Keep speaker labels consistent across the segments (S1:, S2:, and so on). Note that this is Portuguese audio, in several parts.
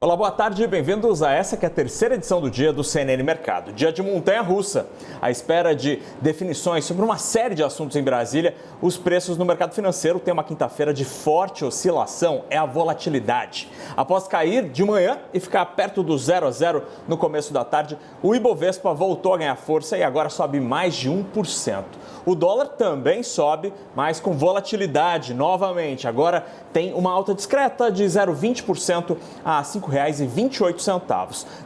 S1: Olá, boa tarde e bem-vindos a essa que é a terceira edição do dia do CNN Mercado. Dia de montanha-russa. À espera de definições sobre uma série de assuntos em Brasília, os preços no mercado financeiro têm uma quinta-feira de forte oscilação, é a volatilidade. Após cair de manhã e ficar perto do 0 a 0 no começo da tarde, o Ibovespa voltou a ganhar força e agora sobe mais de 1%. O dólar também sobe, mas com volatilidade novamente. Agora tem uma alta discreta de 0,20% a R$ 5,28.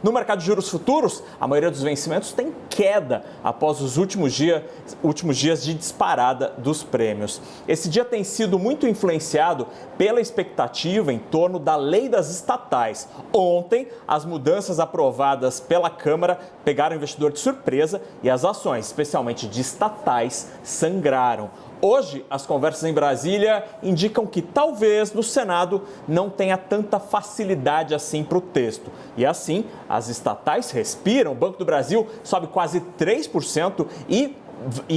S1: No mercado de juros futuros, a maioria dos vencimentos tem queda após os últimos dias de disparada dos prêmios. Esse dia tem sido muito influenciado pela expectativa em torno da lei das estatais. Ontem, as mudanças aprovadas pela Câmara pegaram o investidor de surpresa e as ações, especialmente de estatais, sangraram. Hoje, as conversas em Brasília indicam que talvez no Senado não tenha tanta facilidade assim para o texto. E assim, as estatais respiram. O Banco do Brasil sobe quase 3% e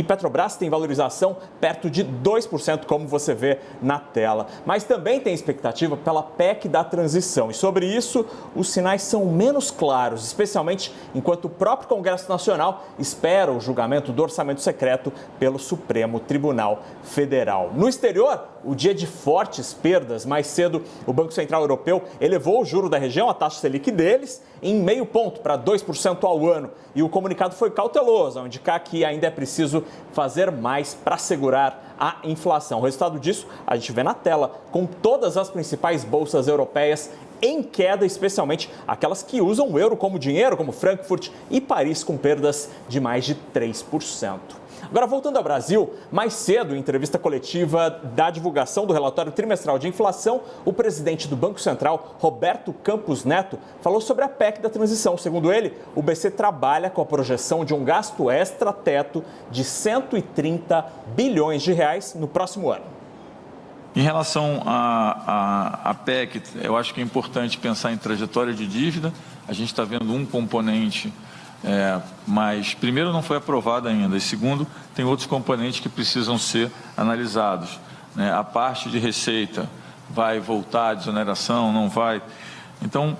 S1: Petrobras tem valorização perto de 2%, como você vê na tela. Mas também tem expectativa pela PEC da transição. E sobre isso, os sinais são menos claros, especialmente enquanto o próprio Congresso Nacional espera o julgamento do orçamento secreto pelo Supremo Tribunal Federal. No exterior, o dia de fortes perdas. Mais cedo, o Banco Central Europeu elevou o juro da região, a taxa Selic deles, em 0,5 ponto para 2% ao ano. E o comunicado foi cauteloso, ao indicar que ainda é preciso fazer mais para segurar a inflação. O resultado disso a gente vê na tela, com todas as principais bolsas europeias em queda, especialmente aquelas que usam o euro como dinheiro, como Frankfurt e Paris, com perdas de mais de 3%. Agora, voltando ao Brasil, mais cedo, em entrevista coletiva da divulgação do relatório trimestral de inflação, o presidente do Banco Central, Roberto Campos Neto, falou sobre a PEC da transição. Segundo ele, o BC trabalha com a projeção de um gasto extra-teto de 130 bilhões de reais no próximo ano.
S2: Em relação à PEC, eu acho que é importante pensar em trajetória de dívida. A gente está vendo um componente, mas primeiro não foi aprovada ainda, e segundo, tem outros componentes que precisam ser analisados. A parte de receita vai voltar, a desoneração não vai. Então,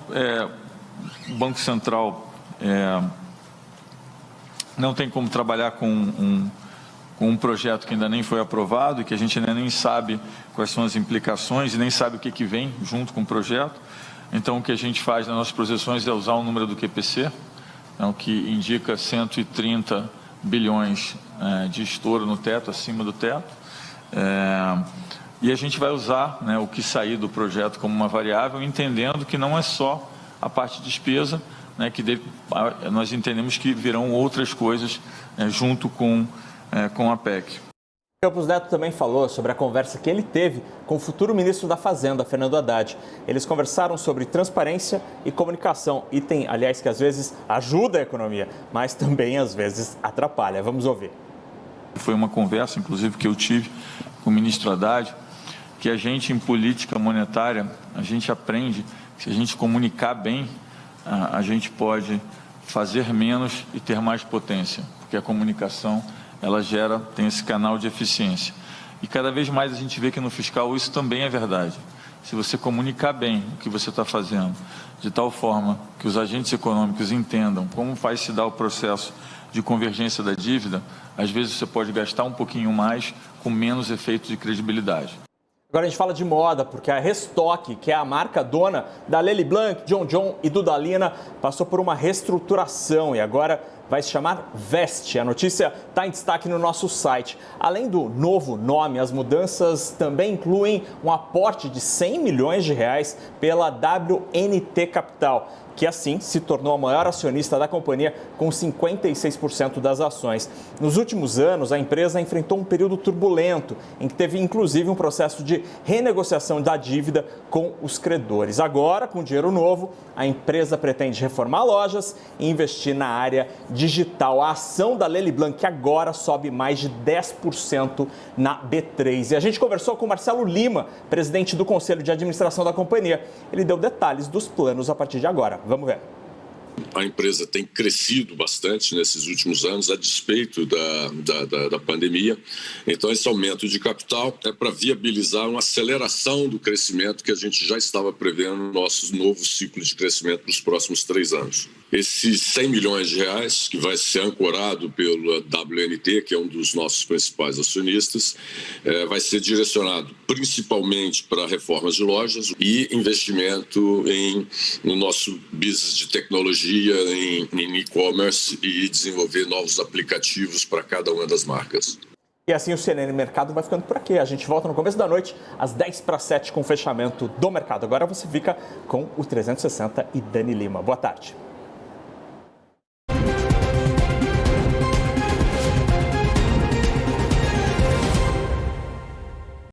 S2: o Banco Central não tem como trabalhar com um projeto que ainda nem foi aprovado e que a gente ainda nem sabe quais são as implicações e nem sabe o que vem junto com o projeto. Então, o que a gente faz nas nossas projeções é usar o número do QPC, o que indica 130 bilhões de estouro no teto, acima do teto. E a gente vai usar o que sair do projeto como uma variável, entendendo que não é só a parte de despesa, nós entendemos que virão outras coisas junto com a PEC.
S1: Campos Neto também falou sobre a conversa que ele teve com o futuro ministro da Fazenda, Fernando Haddad. Eles conversaram sobre transparência e comunicação, item, aliás, que às vezes ajuda a economia, mas também às vezes atrapalha. Vamos ouvir.
S2: Foi uma conversa, inclusive, que eu tive com o ministro Haddad, que a gente, em política monetária, a gente aprende que se a gente comunicar bem, a gente pode fazer menos e ter mais potência, porque a comunicação ela tem esse canal de eficiência. E cada vez mais a gente vê que no fiscal isso também é verdade. Se você comunicar bem o que você está fazendo, de tal forma que os agentes econômicos entendam como vai se dar o processo de convergência da dívida, às vezes você pode gastar um pouquinho mais com menos efeito de credibilidade.
S1: Agora a gente fala de moda, porque a Restock, que é a marca dona da Lely Blanc, John John e Dudalina, passou por uma reestruturação e agora vai se chamar Veste. A notícia está em destaque no nosso site. Além do novo nome, as mudanças também incluem um aporte de 100 milhões de reais pela WNT Capital, que assim se tornou a maior acionista da companhia com 56% das ações. Nos últimos anos, a empresa enfrentou um período turbulento, em que teve inclusive um processo de renegociação da dívida com os credores. Agora, com dinheiro novo, a empresa pretende reformar lojas e investir na área digital. A ação da Lely Blanc agora sobe mais de 10% na B3. E a gente conversou com Marcelo Lima, presidente do Conselho de Administração da companhia. Ele deu detalhes dos planos a partir de agora. Vamos ver.
S3: A empresa tem crescido bastante nesses últimos anos, a despeito da pandemia. Então, esse aumento de capital é para viabilizar uma aceleração do crescimento que a gente já estava prevendo no nosso novo ciclo de crescimento para os próximos 3 anos. Esses 100 milhões de reais, que vai ser ancorado pelo WNT, que é um dos nossos principais acionistas, vai ser direcionado principalmente para reformas de lojas e investimento no nosso business de tecnologia, em e-commerce e desenvolver novos aplicativos para cada uma das marcas.
S1: E assim o CNN Mercado vai ficando por aqui. A gente volta no começo da noite, às 6:50, com o fechamento do mercado. Agora você fica com o 360 e Dani Lima. Boa tarde.